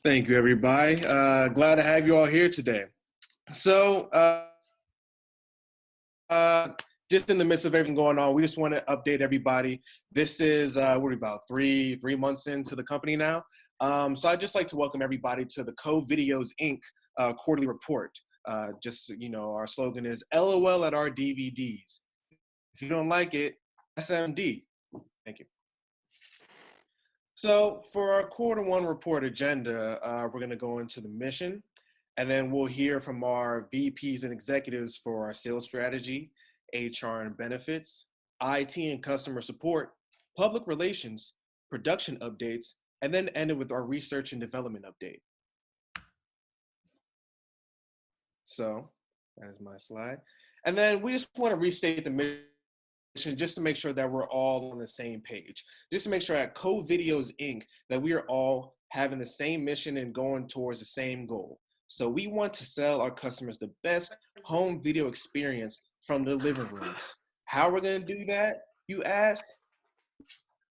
Thank you, everybody. Glad to have you all here today. So, uh, just in the midst of everything going on, we just want to update everybody. This is we're about three months into the company now. So I'd just like to welcome everybody to the COVideos Inc. Quarterly report. Our slogan is LOL at our DVDs. If you don't like it, SMD. Thank you. So for our Q1 report agenda, we're going to go into the mission, and then we'll hear from our VPs and executives for our sales strategy, HR and benefits, IT and customer support, public relations, production updates, and then end it with our research and development update. So that is my slide. And then we just want to restate the mission just to make sure that we're all on the same page. Just to make sure at COVideos Inc. that we are all having the same mission and going towards the same goal. So we want to sell our customers the best home video experience from the living rooms. How we're gonna do that, you ask?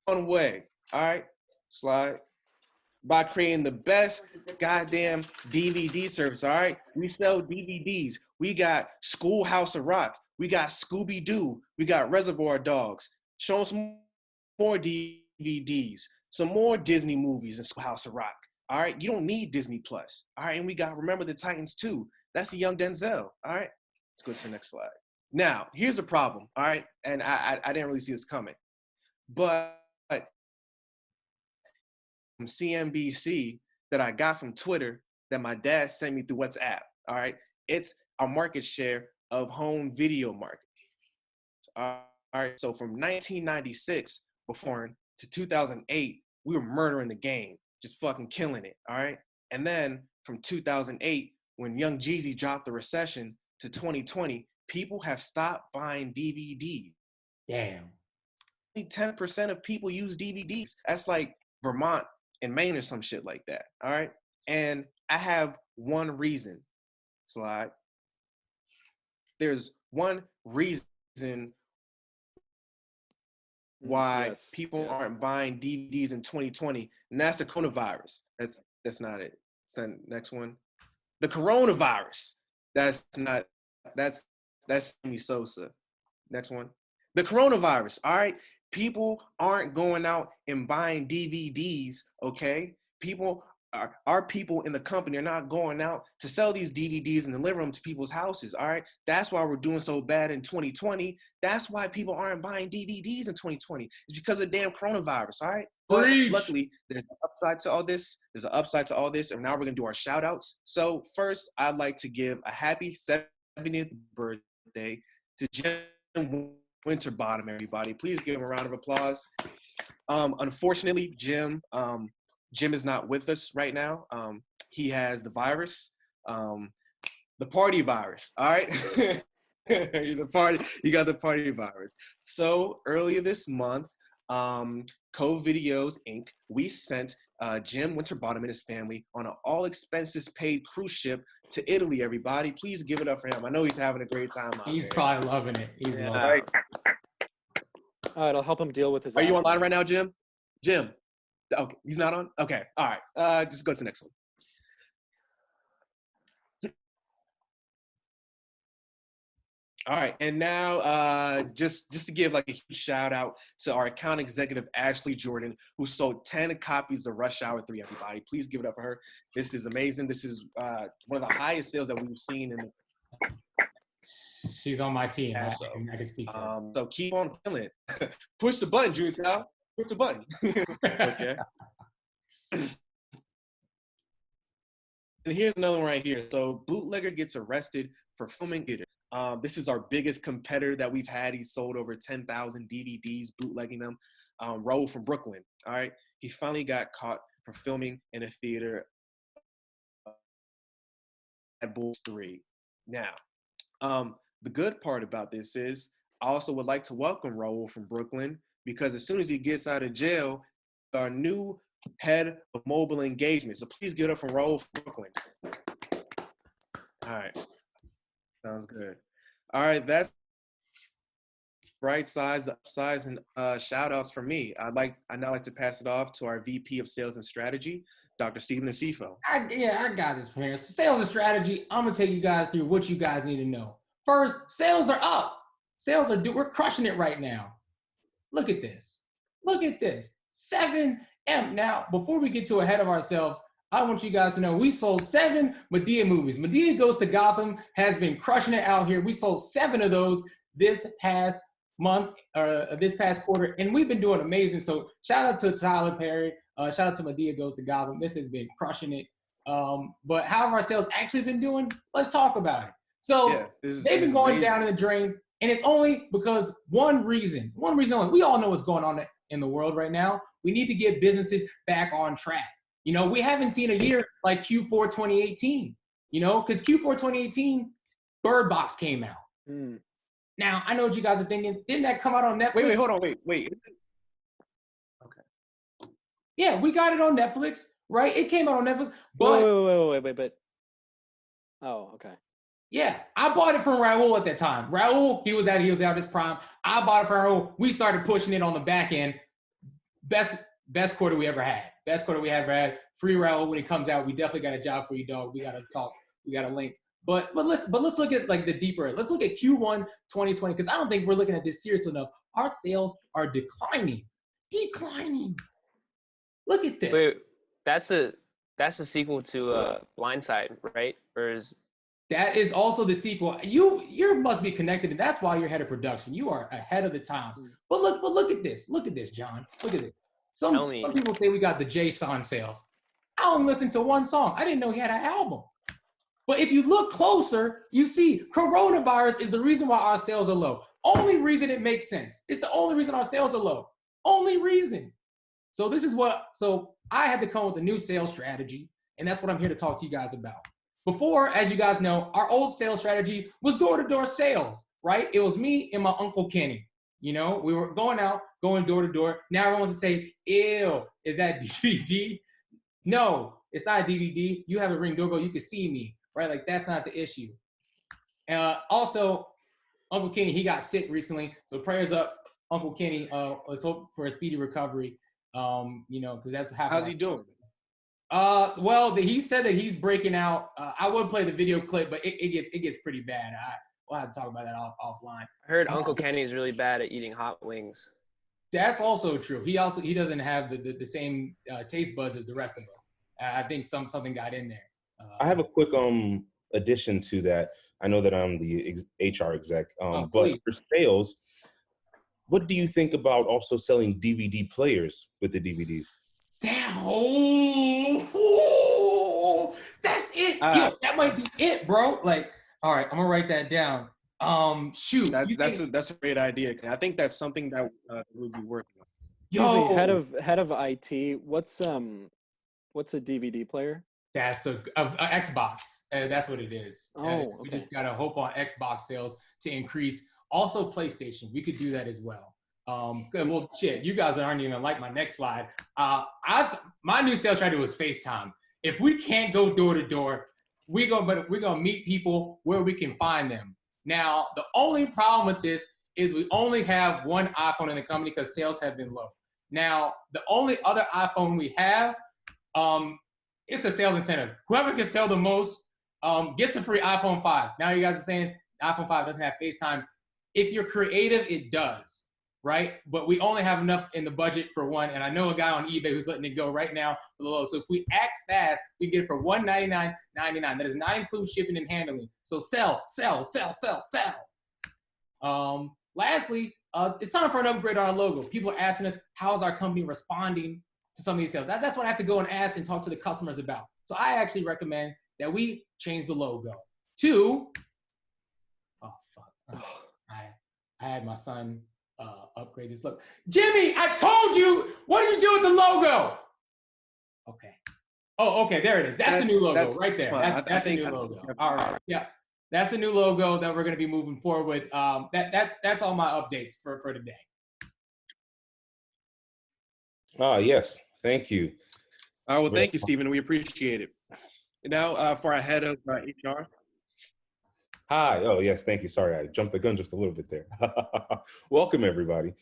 One way, all right, slide. By creating the best goddamn DVD service, all right? We sell DVDs. We got Schoolhouse of Rock. We got Scooby-Doo. We got Reservoir Dogs. Show us some more DVDs, some more Disney movies and Schoolhouse of Rock, all right? You don't need Disney Plus, all right? And we got Remember the Titans too. That's a young Denzel, all right? Let's go to the next slide. Now, here's the problem, all right? And I didn't really see this coming, but from CNBC that I got from Twitter that my dad sent me through WhatsApp. All right. It's our market share of home video market. All right. So from 1996 before to 2008, we were murdering the game, just fucking killing it. All right. And then from 2008, when Young Jeezy dropped The Recession to 2020, people have stopped buying DVDs. Damn. Only 10% of people use DVDs. That's like Vermont in Maine or some shit like that, all right? And I have one reason, slide. There's one reason why people aren't buying DVDs in 2020, and that's the coronavirus. That's not it. Send next one. The coronavirus. That's Sammy Sosa. Next one. The coronavirus, all right? People aren't going out and buying DVDs, okay? Our people in the company are not going out to sell these DVDs and deliver them to people's houses, all right? That's why we're doing so bad in 2020. That's why people aren't buying DVDs in 2020. It's because of the damn coronavirus, all right? But luckily, there's an upside to all this. There's an upside to all this, and now we're gonna do our shout outs. So first, I'd like to give a happy 70th birthday to Jim Winterbottom, everybody. Please give him a round of applause. Unfortunately, Jim is not with us right now. He has the virus, the party virus. All right, you got the party virus. So earlier this month, COVideos Inc. we sent Jim Winterbottom and his family on an all expenses paid cruise ship to Italy, everybody. Please give it up for him. I know he's having a great time out He's there. probably loving it. He's loving it. All right, I'll help him deal with his Are you online right now, Jim? Jim? Okay, he's not on? Okay, all right. Just go to the next one. All right, and now just to give like a huge shout out to our account executive, Ashley Jordan, who sold 10 copies of Rush Hour 3, everybody. Please give it up for her. This is amazing. This is one of the highest sales that we've seen. She's on my team. I can speak for her. So keep on killing it. Push the button, Jutal. Push the button. Okay. And here's another one right here. So bootlegger gets arrested for filming it. This is our biggest competitor that we've had. He sold over 10,000 DVDs, bootlegging them. Raul from Brooklyn, all right? He finally got caught for filming in a theater at Bulls 3. Now, the good part about this is I also would like to welcome Raul from Brooklyn, because as soon as he gets out of jail, our new head of mobile engagement. So please give it up for Raul from Brooklyn. All right. Sounds good. All right, that's bright sides, the upsides, and shout outs from me. I'd now like to pass it off to our VP of Sales and Strategy, Dr. Stephen Acifo. I got this from here. Sales and strategy. I'm gonna take you guys through what you guys need to know. First, sales are up. We're crushing it right now. Look at this. 7M. Now, before we get too ahead of ourselves, I want you guys to know we sold 7 Madea movies. Madea Goes to Gotham has been crushing it out here. We sold 7 of those this past month, or this past quarter, and we've been doing amazing. So shout out to Tyler Perry. Shout out to Madea Goes to Gotham. This has been crushing it. But how have our sales actually been doing? Let's talk about it. So they've been going down in the drain, and it's only because one reason only. We all know what's going on in the world right now. We need to get businesses back on track. You know, we haven't seen a year like Q4 2018, you know, because Q4 2018, Bird Box came out. Now, I know what you guys are thinking. Didn't that come out on Netflix? Wait, hold on, wait. Okay. Yeah, we got it on Netflix, right? It came out on Netflix. But wait. Oh, okay. Yeah, I bought it from Raul at that time. Raul, he was out his prime. I bought it from Raul. We started pushing it on the back end. Best quarter we ever had. Best quarter we ever had. Free Raul when it comes out. We definitely got a job for you, dog. We got to talk. We got a link. But let's look at like the deeper. Let's look at Q1 2020 because I don't think we're looking at this serious enough. Our sales are declining. Look at this. Wait, that's a sequel to Blindside, right? Or is that is also the sequel. You must be connected, and that's why you're head of production. You are ahead of the times. But look at this. Look at this, John. Look at this. Some people say we got the Jay-Son sales. I only listened to one song. I didn't know he had an album. But if you look closer, you see coronavirus is the reason why our sales are low. Only reason it makes sense. It's the only reason our sales are low. Only reason. So I had to come up with a new sales strategy, and that's what I'm here to talk to you guys about. Before, as you guys know, our old sales strategy was door-to-door sales, right? It was me and my Uncle Kenny. You know, we were going door-to-door. Now everyone wants to say, ew, is that DVD? No, it's not a DVD. You have a Ring doorbell, you can see me, right? Like, that's not the issue. Also, Uncle Kenny, he got sick recently, so prayers up, Uncle Kenny. Let's hope for a speedy recovery, you know, because that's happening. How's he doing? Well, he said that he's breaking out. I would play the video clip, but it gets pretty bad. We'll have to talk about that offline. I heard Uncle Kenny is really bad at eating hot wings. That's also true. He doesn't have the same taste buds as the rest of us. I think something got in there. I have a quick addition to that. I know that I'm the HR exec, but for sales, what do you think about also selling DVD players with the DVDs? That's it. Yeah, that might be it, bro. Like, all right, I'm gonna write that down. Shoot, that's a great idea. I think that's something that we'll be working on. Excuse me, head of IT. What's a DVD player? That's a Xbox. That's what it is. Okay. We just gotta hope on Xbox sales to increase. Also, PlayStation. We could do that as well. Well, shit, you guys aren't even like my next slide. My new sales strategy was FaceTime. If we can't go door to door, we're gonna meet people where we can find them. Now, the only problem with this is we only have one iPhone in the company because sales have been low. Now, the only other iPhone we have, it's a sales incentive. Whoever can sell the most gets a free iPhone 5. Now you guys are saying iPhone 5 doesn't have FaceTime. If you're creative, it does, right? But we only have enough in the budget for one. And I know a guy on eBay who's letting it go right now for the low. So if we act fast, we get it for $199.99. That does not include shipping and handling. So sell. Lastly, it's time for an upgrade on our logo. People are asking us, how's our company responding to some of these sales? That's what I have to go and ask and talk to the customers about. So I actually recommend that we change the logo to, I had my son upgrade this logo. Jimmy, I told you, what did you do with the logo? Okay. Oh, okay, there it is. That's the new logo right there. That's the new logo. All right, yeah. That's the new logo that we're going to be moving forward with. That's all my updates for today. Yes, thank you. Well, thank you, Stephen. We appreciate it. Now, for our head of HR. Hi. Oh, yes. Thank you. Sorry, I jumped the gun just a little bit there. Welcome, everybody.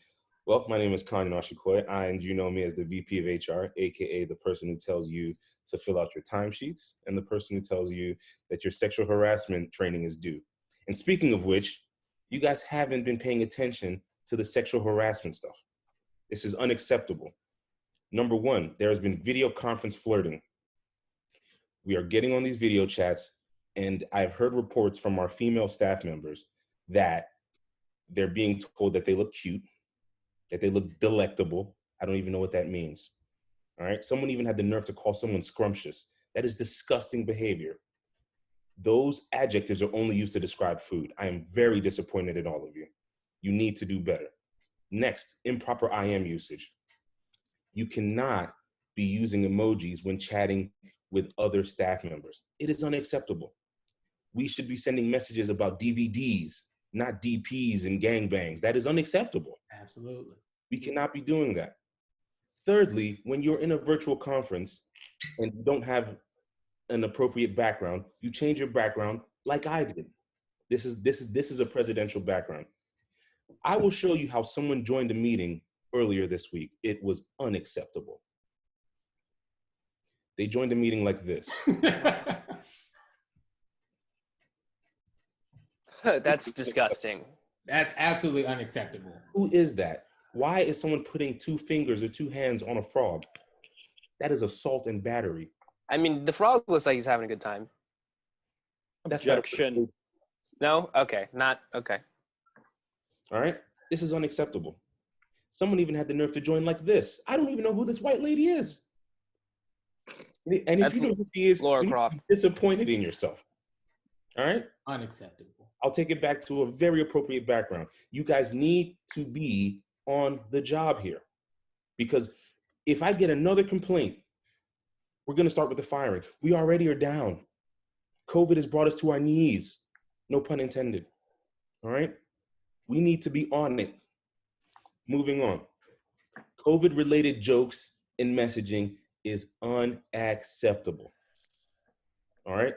Well, my name is Kanye Nashikoy, and you know me as the VP of HR, aka the person who tells you to fill out your timesheets and the person who tells you that your sexual harassment training is due. And speaking of which, you guys haven't been paying attention to the sexual harassment stuff. This is unacceptable. Number one, there has been video conference flirting. We are getting on these video chats, and I've heard reports from our female staff members that they're being told that they look cute, that they look delectable. I don't even know what that means. All right. Someone even had the nerve to call someone scrumptious. That is disgusting behavior. Those adjectives are only used to describe food. I am very disappointed in all of you. You need to do better. Next, improper I am usage. You cannot be using emojis when chatting with other staff members. It is unacceptable. We should be sending messages about DVDs, not DPs and gangbangs. That is unacceptable. Absolutely. We cannot be doing that. Thirdly, when you're in a virtual conference and you don't have an appropriate background, you change your background like I did. This is a presidential background. I will show you how someone joined a meeting earlier this week. It was unacceptable. They joined a meeting like this. That's disgusting. That's absolutely unacceptable. Who is that? Why is someone putting 2 fingers or 2 hands on a frog? That is assault and battery. I mean, the frog looks like he's having a good time. That's Objection. No? Okay. Not okay. All right? This is unacceptable. Someone even had the nerve to join like this. I don't even know who this white lady is. And if you know who she is, Laura you're Croft. disappointed in yourself. All right? Unacceptable. I'll take it back to a very appropriate background. You guys need to be on the job here. Because if I get another complaint, we're going to start with the firing. We already are down. COVID has brought us to our knees. No pun intended. All right? We need to be on it. Moving on. COVID-related jokes and messaging is unacceptable. All right?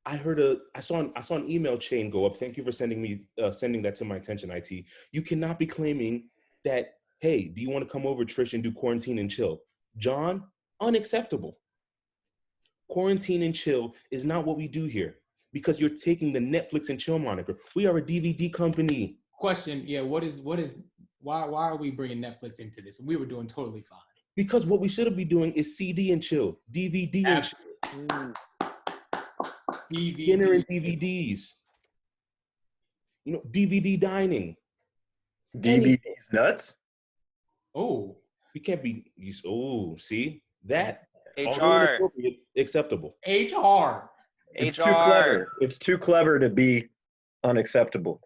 I saw an email chain go up. Thank you for sending that to my attention, IT. You cannot be claiming that, hey, do you want to come over, Trish, and do quarantine and chill? John, unacceptable. Quarantine and chill is not what we do here because you're taking the Netflix and chill moniker. We are a DVD company. Question, yeah, why are we bringing Netflix into this? We were doing totally fine. Because what we should be doing is CD and chill, DVD and chill. DVD. Dinner and DVDs. You know, DVD dining. DVD's nuts. Oh. We can't be, see? That, HR. acceptable. HR. It's too clever. It's too clever to be unacceptable.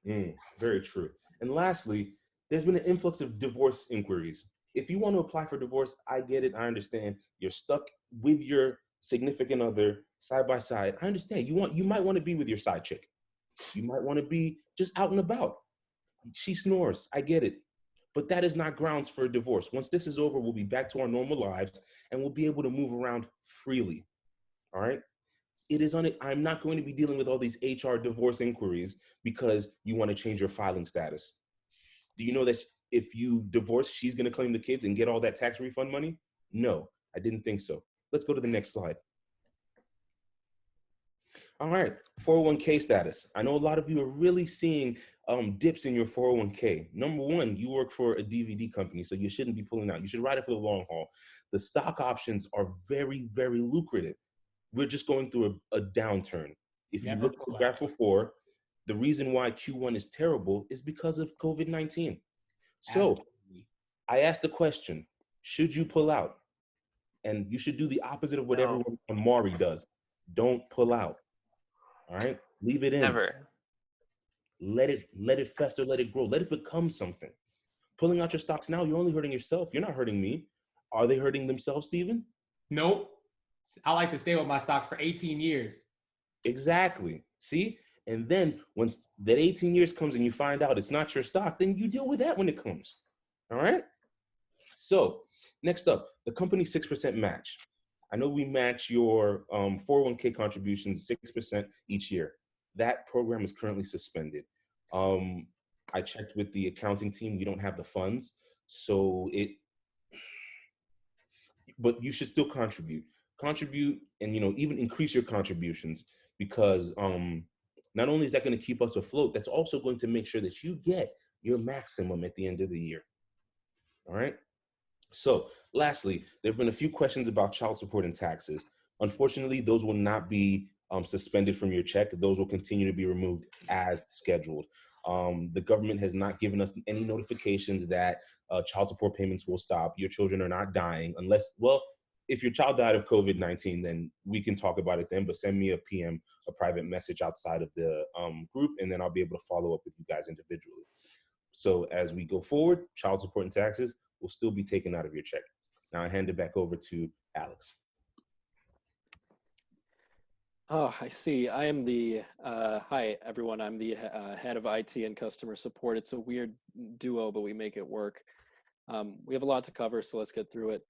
Very true. And lastly, there's been an influx of divorce inquiries. If you want to apply for divorce, I get it. I understand. You're stuck with your significant other side by side. I understand. You might want to be with your side chick. You might want to be just out and about. She snores. I get it. But that is not grounds for a divorce. Once this is over, we'll be back to our normal lives and we'll be able to move around freely. All right? I'm not going to be dealing with all these HR divorce inquiries because you want to change your filing status. Do you know that if you divorce, she's going to claim the kids and get all that tax refund money? No, I didn't think so. Let's go to the next slide. All right, 401k status. I know a lot of you are really seeing dips in your 401k. Number one, you work for a DVD company, so you shouldn't be pulling out. You should ride it for the long haul. The stock options are very, very lucrative. We're just going through a downturn. If you look at the graph before, the reason why Q1 is terrible is because of COVID-19. So I asked the question, should you pull out? And you should do the opposite of what everyone on Maury does. Don't pull out. All right? Leave it in. Never. Let it fester, let it grow, let it become something. Pulling out your stocks now, you're only hurting yourself. You're not hurting me. Are they hurting themselves, Steven? Nope. I like to stay with my stocks for 18 years. Exactly. See? And then once that 18 years comes and you find out it's not your stock, then you deal with that when it comes. All right? So next up, the company 6% match. I know we match your 401k contributions 6% each year. That program is currently suspended. I checked with the accounting team. We don't have the funds, but you should still contribute, and even increase your contributions, because not only is that going to keep us afloat, that's also going to make sure that you get your maximum at the end of the year. All right. So lastly, there have been a few questions about child support and taxes. Unfortunately, those will not be suspended from your check. Those will continue to be removed as scheduled. The government has not given us any notifications that child support payments will stop. Your children are not dying unless, well, if your child died of COVID-19, then we can talk about it then, but send me a PM, a private message outside of the group, and then I'll be able to follow up with you guys individually. So as we go forward, child support and taxes will still be taken out of your check. Now I hand it back over to Alex. Oh, I see. I am the, hi everyone, I'm the head of IT and customer support. It's a weird duo, but we make it work. We have a lot to cover, so let's get through it.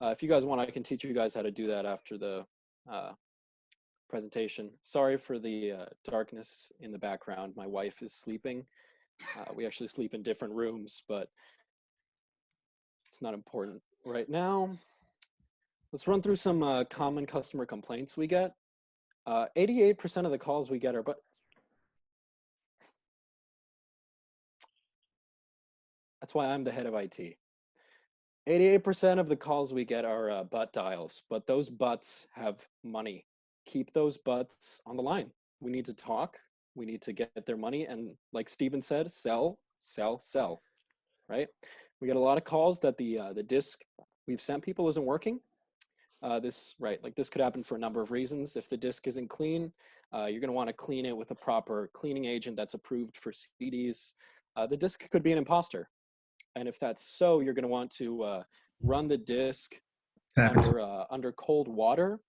If you guys want, I can teach you guys how to do that after the presentation. Sorry for the darkness in the background. My wife is sleeping. We actually sleep in different rooms, but it's not important right now. Let's run through some common customer complaints we get. 88% of the calls we get are, but that's why I'm the head of IT. 88% of the calls we get are butt dials, but those butts have money. Keep those butts on the line. We need to talk. We need to get their money. And like Steven said, sell, sell, sell, right? We get a lot of calls that the disk we've sent people isn't working. This could happen for a number of reasons. If the disk isn't clean, you're going to want to clean it with a proper cleaning agent that's approved for CDs. The disk could be an imposter. And if that's so, you're going to want to run the disk under cold water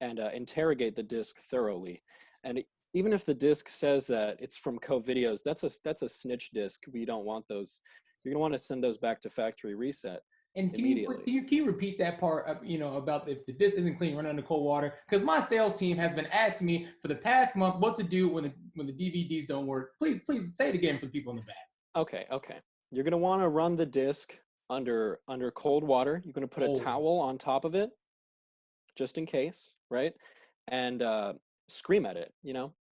and interrogate the disk thoroughly. And even if the disk says that it's from COVideos, that's a snitch disk. We don't want those. You're going to want to send those back to factory reset. And can you repeat that part, about if the disk isn't clean, run under cold water? Because my sales team has been asking me for the past month what to do when the DVDs don't work. Please say it again for the people in the back. Okay. You're going to want to run the disk under cold water. You're going to put a towel on top of it, just in case, right? And scream at it,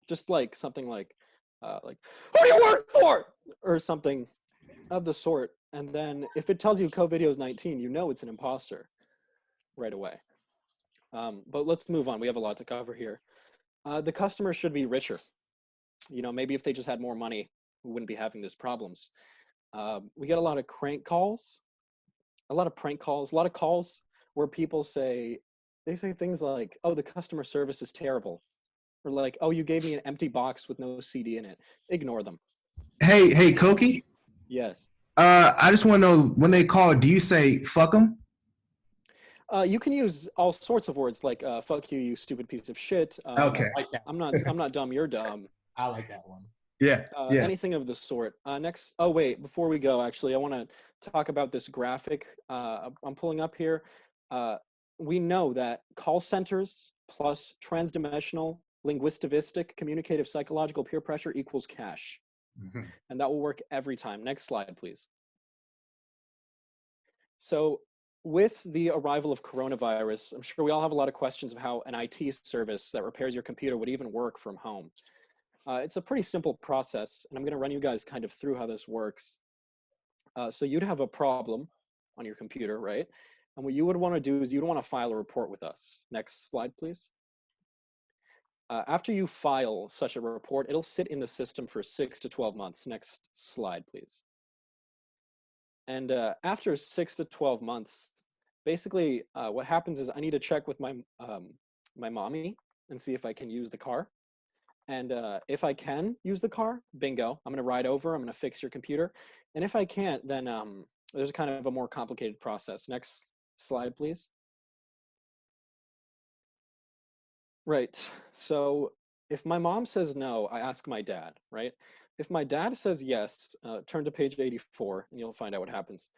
just like something like who do you work for? Or something of the sort. And then if it tells you COVideos 19, you know it's an imposter right away. But let's move on. We have a lot to cover here. The customer should be richer. Maybe if they just had more money, we wouldn't be having these problems. We get a lot of crank calls, a lot of prank calls, a lot of calls where people say things like, oh, the customer service is terrible. Or like, oh, you gave me an empty box with no CD in it. Ignore them. Hey, Koki? Yes. I just want to know, when they call, do you say fuck them? You can use all sorts of words like fuck you, you stupid piece of shit. Okay. I like that. I'm not dumb, you're dumb. I like that one. Yeah. Anything of the sort. Next, oh wait, before we go, actually, I want to talk about this graphic I'm pulling up here. We know that call centers plus transdimensional, linguistivistic, communicative, psychological peer pressure equals cash. Mm-hmm. And that will work every time. Next slide, please. So with the arrival of coronavirus, I'm sure we all have a lot of questions of how an IT service that repairs your computer would even work from home. It's a pretty simple process, and I'm going to run you guys kind of through how this works. So you'd have a problem on your computer, right? And what you would want to do is you'd want to file a report with us. Next slide, please. After you file such a report, it'll sit in the system for 6 to 12 months. Next slide, please. And after 6 to 12 months, basically what happens is I need to check with my mommy and see if I can use the car. And if I can use the car, bingo, I'm going to ride over, I'm going to fix your computer. And if I can't, then there's kind of a more complicated process. Next slide, please. Right. So if my mom says no, I ask my dad, right? If my dad says yes, turn to page 84 and you'll find out what happens.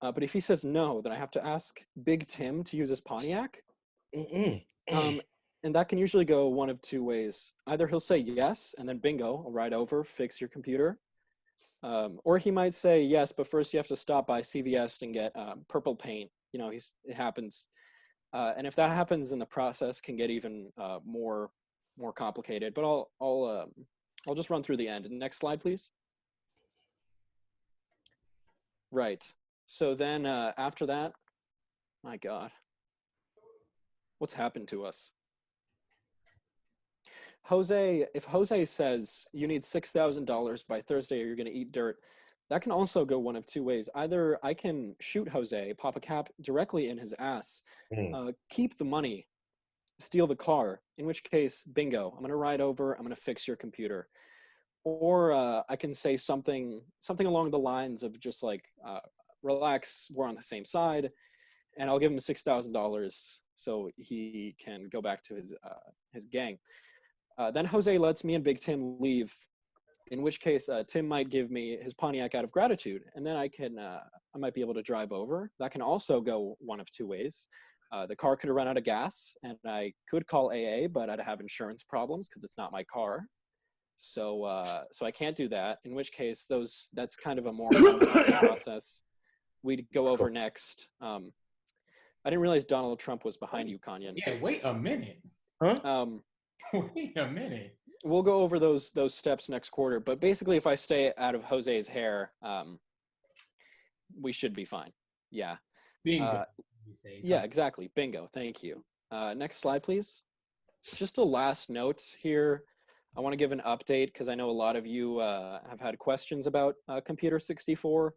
But if he says no, then I have to ask Big Tim to use his Pontiac. And that can usually go one of two ways. Either he'll say yes, and then bingo, I'll ride over, fix your computer. Or he might say yes, but first you have to stop by CVS and get purple paint. You know, it happens. And if that happens, then the process can get even more complicated. But I'll just run through the end. Next slide, please. Right. So then after that, my God, what's happened to us? If Jose says you need $6,000 by Thursday or you're going to eat dirt, that can also go one of two ways. Either I can shoot Jose, pop a cap directly in his ass, keep the money, steal the car, in which case, bingo, I'm going to ride over, I'm going to fix your computer. Or I can say something along the lines of just like, relax, we're on the same side, and I'll give him $6,000 so he can go back to his gang. Then Jose lets me and Big Tim leave, in which case Tim might give me his Pontiac out of gratitude, and then I might be able to drive over. That can also go one of two ways. The car could run out of gas, and I could call AA, but I'd have insurance problems because it's not my car. So I can't do that, in which case that's kind of a more complicated process. We'd go over next. I didn't realize Donald Trump was behind you, Kanyan. Yeah, wait a minute. Huh? Wait a minute. We'll go over those steps next quarter, but basically if I stay out of Jose's hair, we should be fine. Yeah. Bingo. Yeah, exactly. Bingo. Thank you. Next slide, please. Just a last note here. I want to give an update because I know a lot of you have had questions about Computer 64.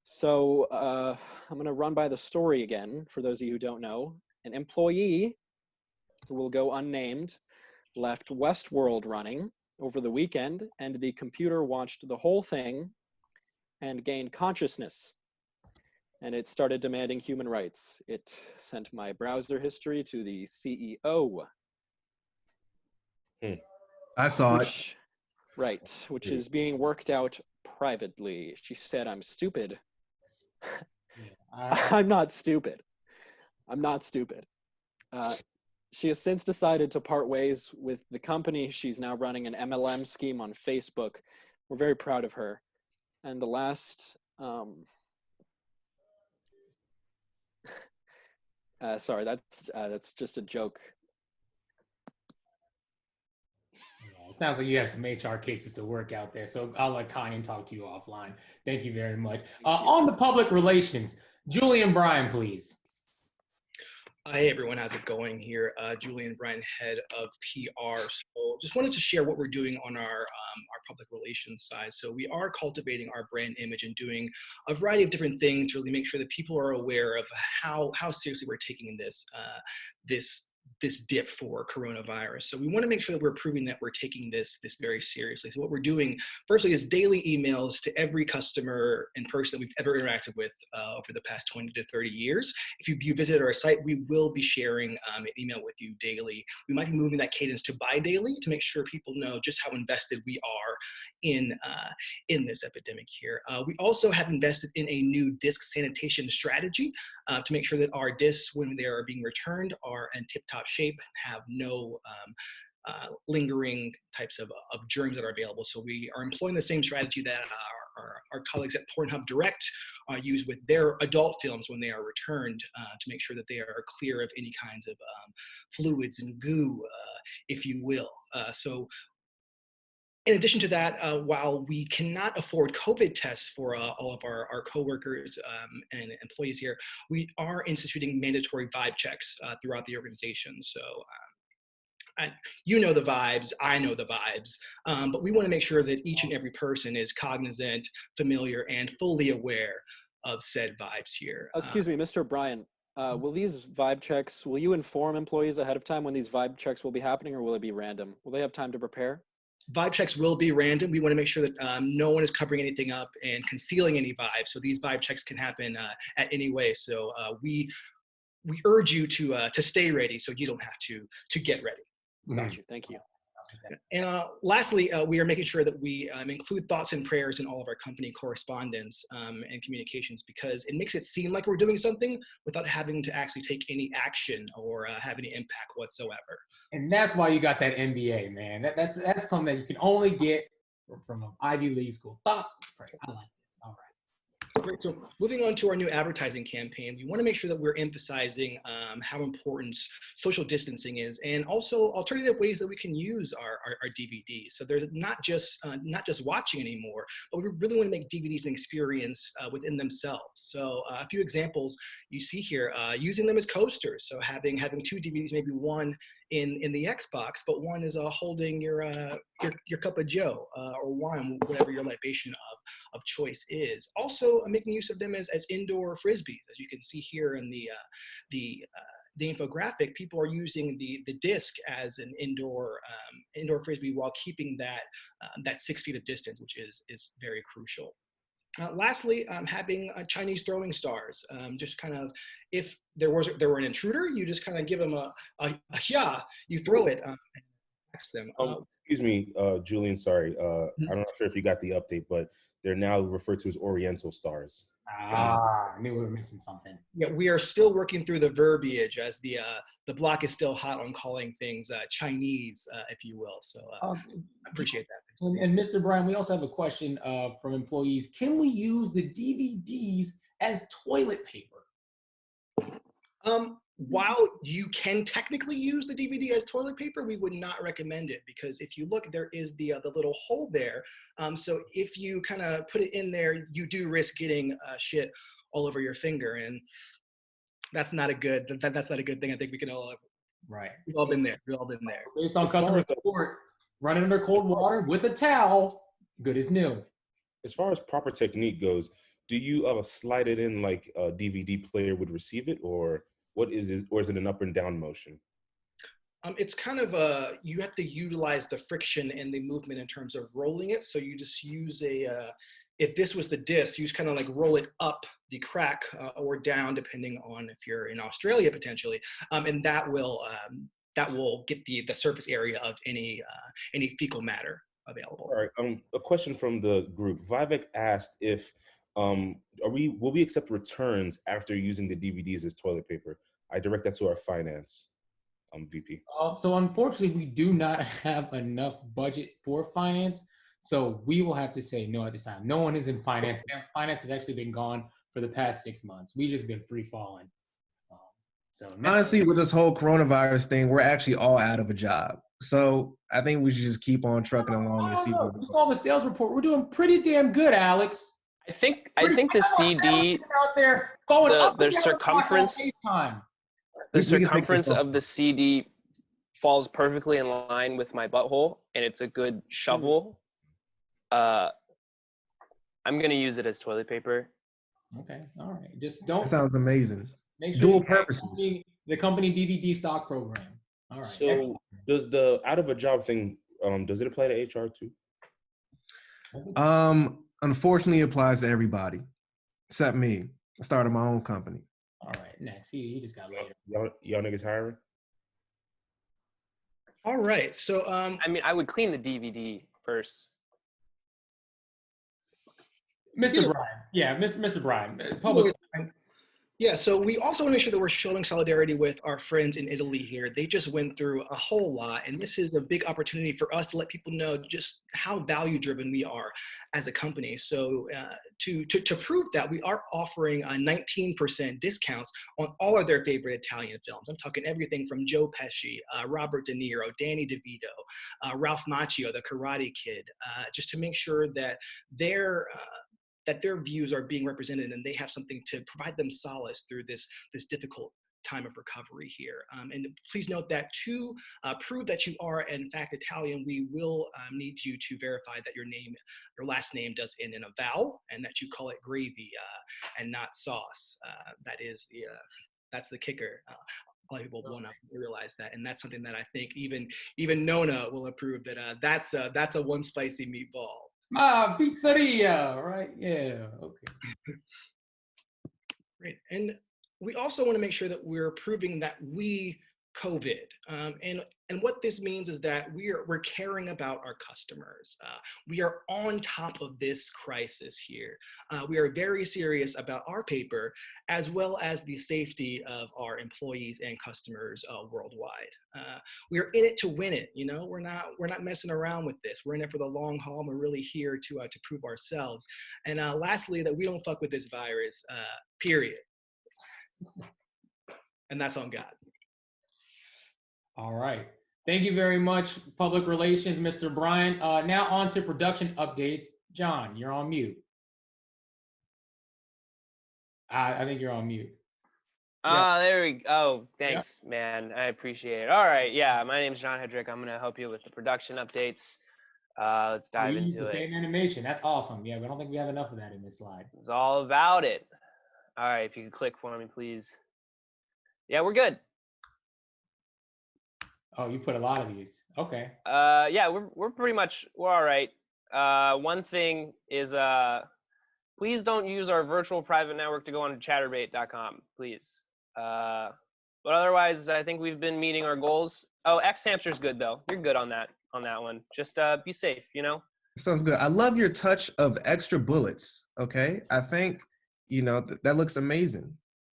So I'm going to run by the story again for those of you who don't know. An employee who will go unnamed left Westworld running over the weekend, and the computer watched the whole thing and gained consciousness. And it started demanding human rights. It sent my browser history to the CEO. I saw it. Right, which is being worked out privately. She said, I'm stupid. I'm not stupid. I'm not stupid. She has since decided to part ways with the company. She's now running an MLM scheme on Facebook. We're very proud of her. And the last, sorry, that's just a joke. It sounds like you have some HR cases to work out there. So I'll let Kanyan talk to you offline. Thank you very much. On the public relations, Julian Bryan, please. Hey everyone, how's it going here? Julian Bryan, head of PR. So just wanted to share what we're doing on our public relations side. So we are cultivating our brand image and doing a variety of different things to really make sure that people are aware of how seriously we're taking this dip for coronavirus. So we want to make sure that we're proving that we're taking this very seriously. So what we're doing, firstly, is daily emails to every customer and person that we've ever interacted with over the past 20 to 30 years. If you visit our site, we will be sharing an email with you daily. We might be moving that cadence to bi-daily to make sure people know just how invested we are in this epidemic here. We also have invested in a new disk sanitation strategy to make sure that our disks, when they are being returned, are in tip-top shape, have no lingering types of germs that are available. So we are employing the same strategy that our colleagues at Pornhub Direct use with their adult films when they are returned to make sure that they are clear of any kinds of fluids and goo, if you will. So in addition to that, while we cannot afford COVID tests for all of our coworkers and employees here, we are instituting mandatory vibe checks throughout the organization. So you know the vibes, I know the vibes, but we want to make sure that each and every person is cognizant, familiar, and fully aware of said vibes here. Excuse me, Mr. Bryan. Will these vibe checks, will you inform employees ahead of time when these vibe checks will be happening, or will it be random? Will they have time to prepare? Vibe checks will be random. We want to make sure that no one is covering anything up and concealing any vibes. So these vibe checks can happen at any way. So we urge you to stay ready so you don't have to get ready. Got you. Thank you. And lastly, we are making sure that we include thoughts and prayers in all of our company correspondence and communications, because it makes it seem like we're doing something without having to actually take any action or have any impact whatsoever. And that's why you got that MBA, man. That's something that you can only get from an Ivy League school. Thoughts and prayers. I like this. All right. Great. So moving on to our new advertising campaign, we want to make sure that we're emphasizing how important social distancing is, and also alternative ways that we can use our DVDs. So there's not just watching anymore, but we really want to make DVDs an experience within themselves. So a few examples you see here, using them as coasters. So having two DVDs, maybe one in the Xbox, but one is holding your cup of Joe or wine, whatever your libation of choice is. Also making use of them as indoor frisbees, as you can see here in the infographic. People are using the disc as an indoor frisbee while keeping that 6 feet of distance, which is very crucial. Lastly, having Chinese throwing stars. Just kind of, if there were an intruder, you just kind of give them a yeah, you throw it. And ask them. Excuse me, Julian. Sorry, I'm not sure if you got the update, but they're now referred to as Oriental stars. I knew we were missing something. Yeah, we are still working through the verbiage, as the block is still hot on calling things Chinese, if you will. So I appreciate that. And Mr. Bryan, we also have a question from employees. Can we use the DVDs as toilet paper? While you can technically use the DVD as toilet paper, we would not recommend it, because if you look, there is the little hole there. So if you kind of put it in there, you do risk getting shit all over your finger, and that's not a good thing. I think we can all right. We've all been there. We've all been there. Based on customer support, running under cold water with a towel, good as new. As far as proper technique goes, do you slide it in like a DVD player would receive it, or what is it, or is it an up and down motion? It's kind of you have to utilize the friction and the movement in terms of rolling it. So you just use if this was the disc, you just kind of like roll it up the crack or down, depending on if you're in Australia potentially, and that will get the surface area of any fecal matter available. All right. A question from the group. Vivek asked if will we accept returns after using the DVDs as toilet paper? I direct that to our finance VP. So unfortunately, we do not have enough budget for finance, so we will have to say no at this time. No one is in finance. Finance has actually been gone for the past 6 months. We've just been free falling. Honestly, with this whole coronavirus thing, we're actually all out of a job. So I think we should just keep on trucking along and see. We saw the sales report. We're doing pretty damn good, Alex. I think the CD out there going the circumference of the CD falls perfectly in line with my butthole, and it's a good shovel. I'm gonna use it as toilet paper. Okay, all right. Just don't. That sounds amazing. Make sure Dual purposes. The company DVD stock program. All right. So does the out of a job thing, does it apply to HR too? Unfortunately, it applies to everybody except me. I started my own company. All right, next. He just got later. Y'all niggas hiring? All right. So I mean, I would clean the DVD first. Mr. Bryan. Yeah, Mr. Bryan. Public. Yeah, so we also want to make sure that we're showing solidarity with our friends in Italy here. They just went through a whole lot, and this is a big opportunity for us to let people know just how value-driven we are as a company. So to prove that, we are offering 19% discounts on all of their favorite Italian films. I'm talking everything from Joe Pesci, Robert De Niro, Danny DeVito, Ralph Macchio, The Karate Kid, just to make sure that their views are being represented and they have something to provide them solace through this difficult time of recovery here. And please note that to prove that you are in fact Italian, we will need you to verify that your last name does end in a vowel, and that you call it gravy and not sauce. That's the kicker. A lot of people won't realize that, and that's something that I think even Nona will approve, that that's a one spicy meatball. Pizzeria, right? Yeah, okay. Great. And we also want to make sure that we're proving that we COVID. And what this means is that we're caring about our customers. We are on top of this crisis here. We are very serious about our paper, as well as the safety of our employees and customers worldwide. We are in it to win it. You know, we're not messing around with this. We're in it for the long haul. We're really here to prove ourselves. And lastly, that we don't fuck with this virus. Period. And that's on God. All right. Thank you very much, Public Relations, Mr. Bryan. Now on to production updates. John, you're on mute. I think you're on mute. There we go. Thanks, man. I appreciate it. All right. Yeah, my name's John Hedrick. I'm going to help you with the production updates. Let's dive You use into the it. same animation. That's awesome. Yeah, but I don't think we have enough of that in this slide. It's all about it. All right. If you could click for me, please. Yeah, we're good. Oh, you put a lot of these. Okay. Yeah, we're pretty much, we're all right. One thing is, please don't use our virtual private network to go on chatterbait.com, please. But otherwise, I think we've been meeting our goals. Oh, X-Hamster's good though. You're good on that one. Just be safe, you know? Sounds good. I love your touch of extra bullets. Okay. I think, you know, that looks amazing.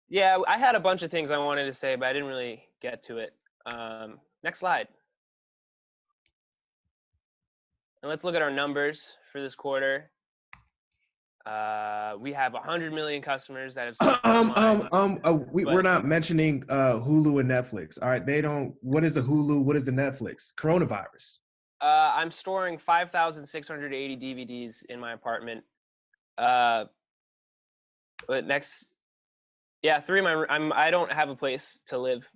Yeah, I had a bunch of things I wanted to say, but I didn't really get to it. Next slide. And let's look at our numbers for this quarter. We have 100 million customers that have. We're not mentioning Hulu and Netflix. All right, they don't. What is a Hulu? What is a Netflix? Coronavirus. I'm storing 5,680 DVDs in my apartment. But next, yeah, I don't have a place to live.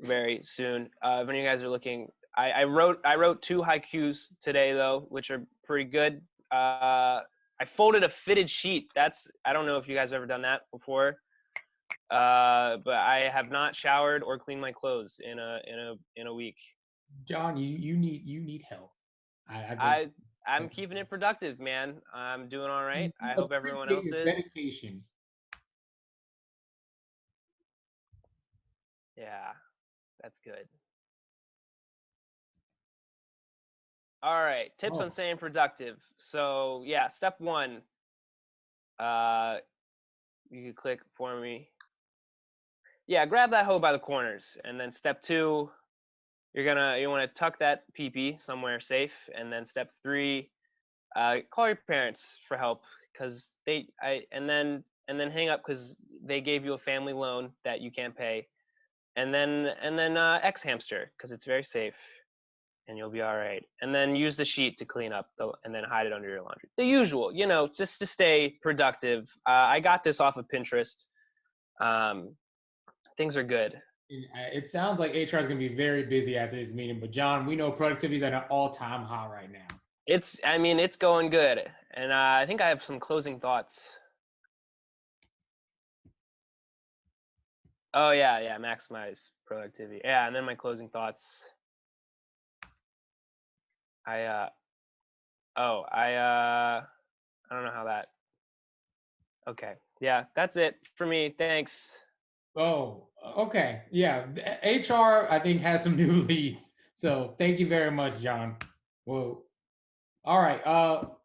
Very soon. If any of you guys are looking, I wrote 2 haikus today though, which are pretty good. I folded a fitted sheet. I don't know if you guys have ever done that before. But I have not showered or cleaned my clothes in a week. John, you need help. I'm keeping it productive, man. I'm doing all right. I hope everyone else is. Dedication. Yeah, that's good. All right, tips on staying productive. So yeah, step 1. You could click for me. Yeah, grab that hoe by the corners, and then step 2, you want to tuck that pee-pee somewhere safe, and then step 3, call your parents for help because and then hang up because they gave you a family loan that you can't pay, and then X-Hamster because it's very safe. And you'll be all right. And then use the sheet to clean up, and then hide it under your laundry. The usual, you know, just to stay productive. I got this off of Pinterest. Things are good. It sounds like HR is going to be very busy after this meeting, but John, we know productivity is at an all-time high right now. It's going good. And I think I have some closing thoughts. Oh, yeah, maximize productivity. Yeah, and then my closing thoughts. I don't know how that. Okay. Yeah, that's it for me. Thanks. Oh, okay. Yeah. HR, I think, has some new leads. So thank you very much, John. Whoa. All right.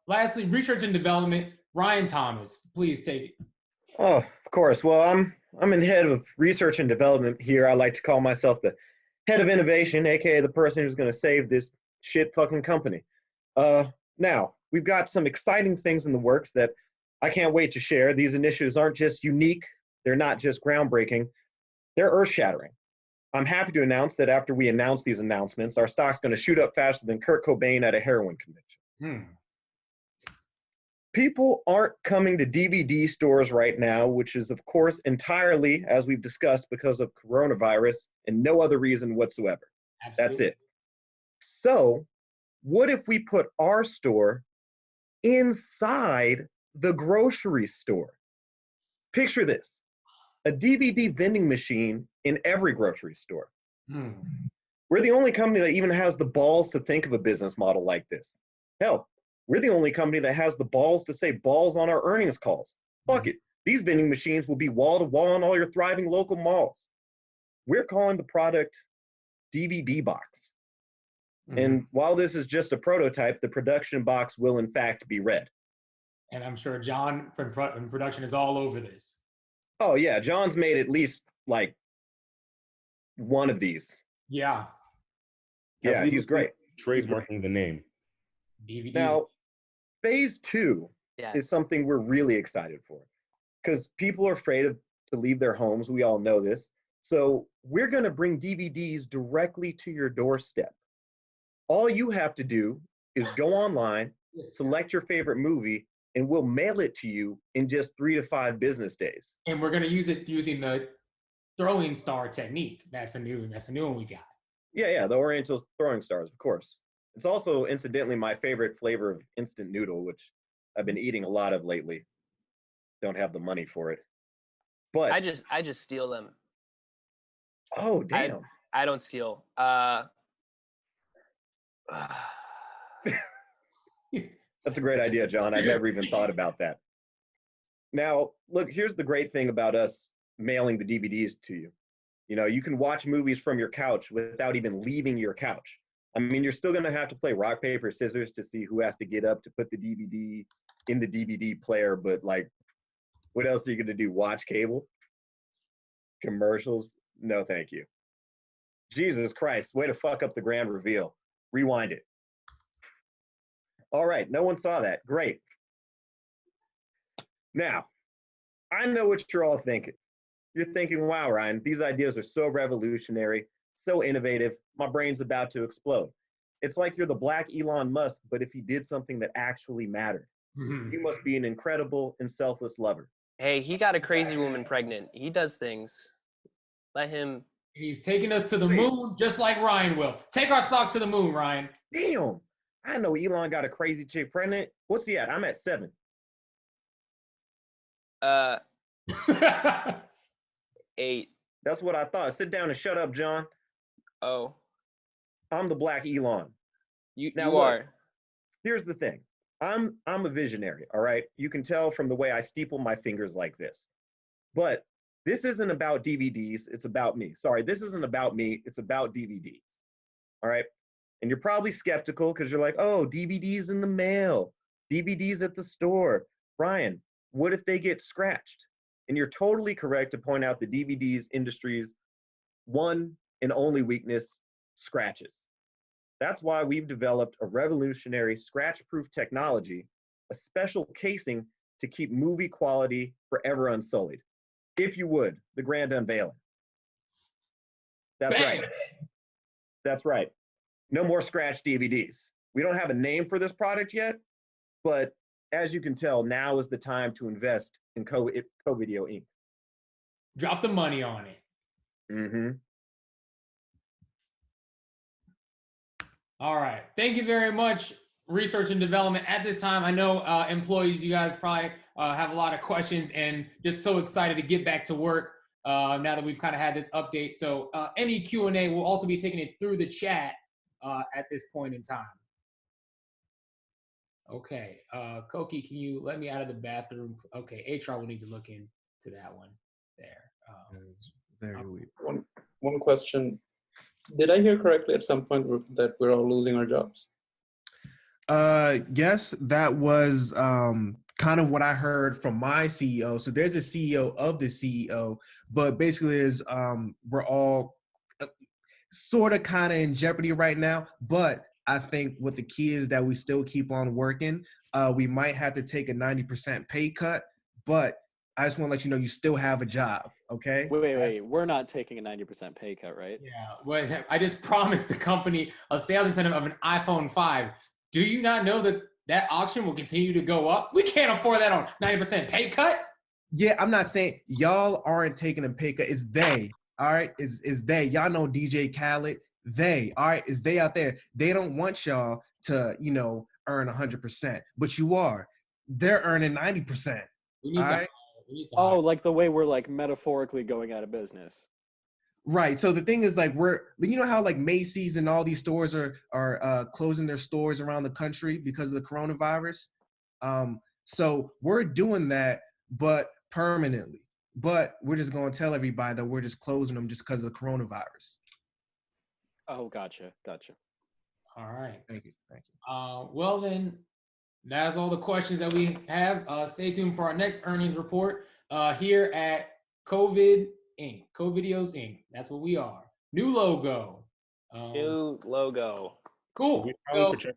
Lastly, research and development. Ryan Thomas, please take it. Oh, of course. Well, I'm in head of research and development here. I like to call myself the head of innovation, aka the person who's going to save this shit fucking company. Now, we've got some exciting things in the works that I can't wait to share. These initiatives aren't just unique, they're not just groundbreaking, they're earth-shattering. I'm happy to announce that after we announce these announcements, our stock's going to shoot up faster than Kurt Cobain at a heroin convention. People aren't coming to DVD stores right now, which is, of course, entirely, as we've discussed, because of coronavirus and no other reason whatsoever. Absolutely. That's it. So, what if we put our store inside the grocery store? Picture this, a DVD vending machine in every grocery store. We're the only company that even has the balls to think of a business model like this. Hell, we're the only company that has the balls to say balls on our earnings calls. Fuck it, these vending machines will be wall to wall in all your thriving local malls. we're calling the product DVD box. And while this is just a prototype, the production box will in fact be red. And I'm sure John from production is all over this. Oh yeah, John's made at least like one of these. Yeah. Yeah, he's great. Trademarking the name. DVD. Now, phase 2 Yes. is something we're really excited for because people are afraid to leave their homes. We all know this. So we're going to bring DVDs directly to your doorstep. All you have to do is go online, select your favorite movie, and we'll mail it to you in just 3 to 5 business days. And we're going to use it using the throwing star technique. That's a new one we got. Yeah, the Oriental throwing stars, of course. It's also, incidentally, my favorite flavor of instant noodle, which I've been eating a lot of lately. Don't have the money for it. But I just steal them. Oh, damn. I don't steal. That's a great idea, John. I've never even thought about that. Now, look, here's the great thing about us mailing the DVDs to you. You know, you can watch movies from your couch without even leaving your couch. I mean, you're still going to have to play rock, paper, scissors to see who has to get up to put the DVD in the DVD player. But, like, what else are you going to do? Watch cable? Commercials? No, thank you. Jesus Christ, way to fuck up the grand reveal. Rewind it. All right, no one saw that. Great. Now, I know what you're all thinking. You're thinking, wow, Ryan, these ideas are so revolutionary, so innovative, my brain's about to explode. It's like you're the black Elon Musk, but if he did something that actually mattered. You must be an incredible and selfless lover. Hey, he got a crazy woman pregnant. He does things. Let him. He's taking us to the moon just like Ryan will. Take our stocks to the moon, Ryan. Damn. I know Elon got a crazy chick pregnant. What's he at? I'm at 7. 8. That's what I thought. Sit down and shut up, John. Oh. I'm the black Elon. You look, are. Here's the thing. I'm a visionary, all right? You can tell from the way I steeple my fingers like this. But this isn't about DVDs. It's about me. Sorry, this isn't about me. It's about DVDs. All right? And you're probably skeptical because you're like, oh, DVDs in the mail, DVDs at the store. Brian, what if they get scratched? And you're totally correct to point out the DVDs industry's one and only weakness, scratches. That's why we've developed a revolutionary scratch-proof technology, a special casing to keep movie quality forever unsullied. If you would, the grand unveiling. That's Bang. right. That's right. No more scratch DVDs. We don't have a name for this product yet, but as you can tell, now is the time to invest in COVideo Inc. Drop the money on it. Mm-hmm. All right. Thank you very much, research and development. At this time, I know employees, you guys probably have a lot of questions and just so excited to get back to work now that we've kind of had this update. So any Q&A, we'll also be taking it through the chat at this point in time. Okay. Koki, can you let me out of the bathroom? Okay. HR will need to look into that one there. Very weird. One question. Did I hear correctly at some point that we're all losing our jobs? Yes, that was kind of what I heard from my CEO. So there's a CEO of the CEO, but basically is we're all sort of kind of in jeopardy right now. But I think what the key is that we still keep on working. We might have to take a 90% pay cut, but I just want to let you know you still have a job, okay? Wait. We're not taking a 90% pay cut, right? Yeah. Well, I just promised the company a sales incentive of an iPhone 5. Do you not know that that auction will continue to go up? We can't afford that on 90% pay cut. Yeah, I'm not saying y'all aren't taking a pay cut. It's they, all right? It's they. Y'all know DJ Khaled. They, all right? It's they out there. They don't want y'all to, earn 100%, but you are. They're earning 90%. We need all right? Oh, like the way we're like metaphorically going out of business. Right. So the thing is, like, how like Macy's and all these stores are closing their stores around the country because of the coronavirus. So we're doing that, but permanently. but we're just going to tell everybody that we're just closing them just because of the coronavirus. Oh, gotcha. All right. Thank you. Well then, that's all the questions that we have. Stay tuned for our next earnings report here at COVID Inc. COVideos Inc. That's what we are. New logo. New logo. Cool. We're So, for